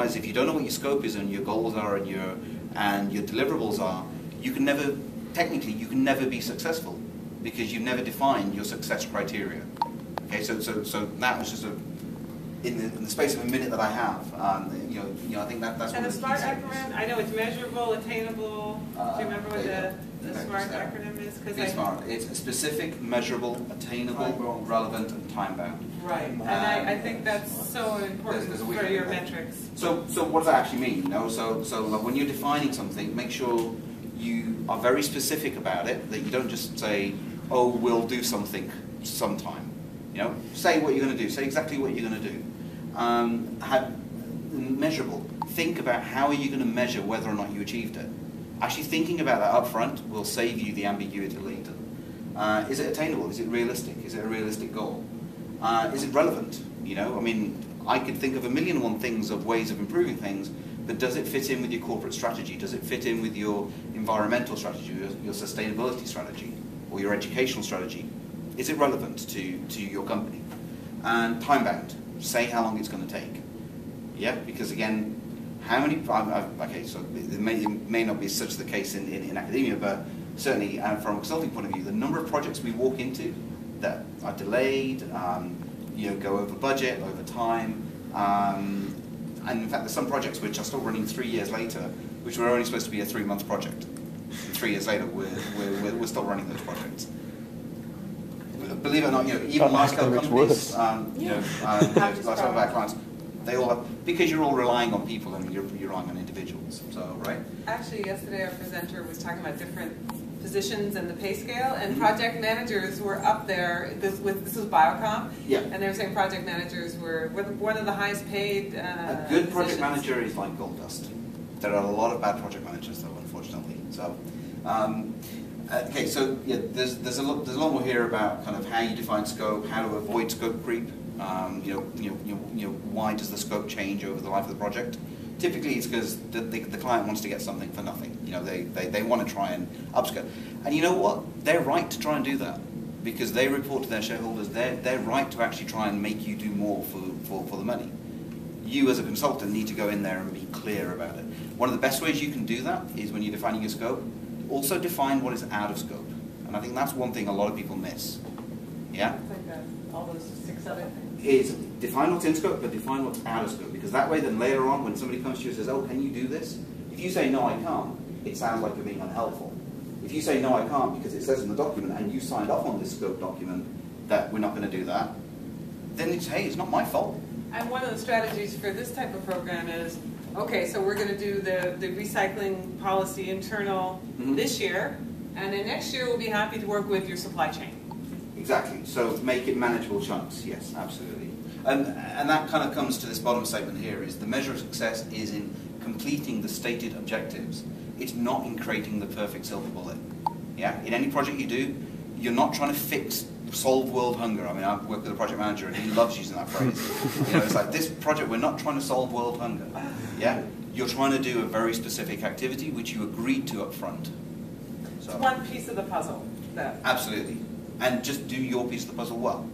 realize if you don't know what your scope is and your goals are and your deliverables are, you can never, technically, you can never be successful because you've never defined your success criteria. Okay, so that was just in the space of a minute that I have, you know, I think that's. And the SMART acronym, I know it's measurable, attainable. Do you remember what the SMART acronym is? Because SMART. It's specific, measurable, attainable, relevant, and time-bound. Right, and I think that's so important for your metrics. So what does that actually mean? You know, so like when you're defining something, make sure you are very specific about it. That you don't just say, "Oh, we'll do something sometime." You know, say what you're going to do. Say exactly what you're going to do. Have measurable. Think about how are you going to measure whether or not you achieved it. Actually thinking about that up front will save you the ambiguity later. Is it attainable? Is it realistic? Is it a realistic goal? Is it relevant? You know, I mean, I could think of a million and one things of ways of improving things, but does it fit in with your corporate strategy? Does it fit in with your environmental strategy, your sustainability strategy, or your educational strategy? Is it relevant to your company? And time-bound. Say how long it's going to take. Yeah, because again, how many, okay, so it may not be such the case in academia, but certainly from a consulting point of view, the number of projects we walk into that are delayed, you know, go over budget, over time, and in fact there's some projects which are still running 3 years later, which were only supposed to be a 3-month project. And 3 years later, we're still running those projects. Believe it or not, you know, even large-scale companies, you know, lots of our clients, they all have, because you're all relying on people and you're relying on individuals. So, right? Actually, yesterday our presenter was talking about different positions and the pay scale, and project managers were up there. This was Biocom, yeah. And they were saying project managers were one of the highest paid. A good project manager is like gold dust. There are a lot of bad project managers, though, unfortunately. So. Okay, so yeah, there's a lot more here about kind of how you define scope, how to avoid scope creep. You know, why does the scope change over the life of the project? Typically, it's because the client wants to get something for nothing. You know, they want to try and upscale, and you know what? They're right to try and do that because they report to their shareholders. They're right to actually try and make you do more for the money. You as a consultant need to go in there and be clear about it. One of the best ways you can do that is when you're defining your scope. Also define what is out of scope, and I think that's one thing a lot of people miss. Yeah. It's like that. All those 6 other things. Is define what's in scope, but define what's out of scope, because that way, then later on, when somebody comes to you and says, "Oh, can you do this?" If you say no, I can't, it sounds like you're being unhelpful. If you say no, I can't, because it says in the document, and you signed off on this scope document that we're not going to do that, then it's hey, it's not my fault. And one of the strategies for this type of program is, okay, so we're going to do the recycling policy internal this year, and then next year we'll be happy to work with your supply chain. Exactly. So make it manageable chunks. Yes, absolutely. And that kind of comes to this bottom statement here: is the measure of success is in completing the stated objectives. It's not in creating the perfect silver bullet. Yeah. In any project you do, you're not trying to solve world hunger. I mean, I work with a project manager and he loves using that phrase. You know, it's like, this project, we're not trying to solve world hunger. Yeah? You're trying to do a very specific activity which you agreed to up front. So, it's one piece of the puzzle. Absolutely. And just do your piece of the puzzle well.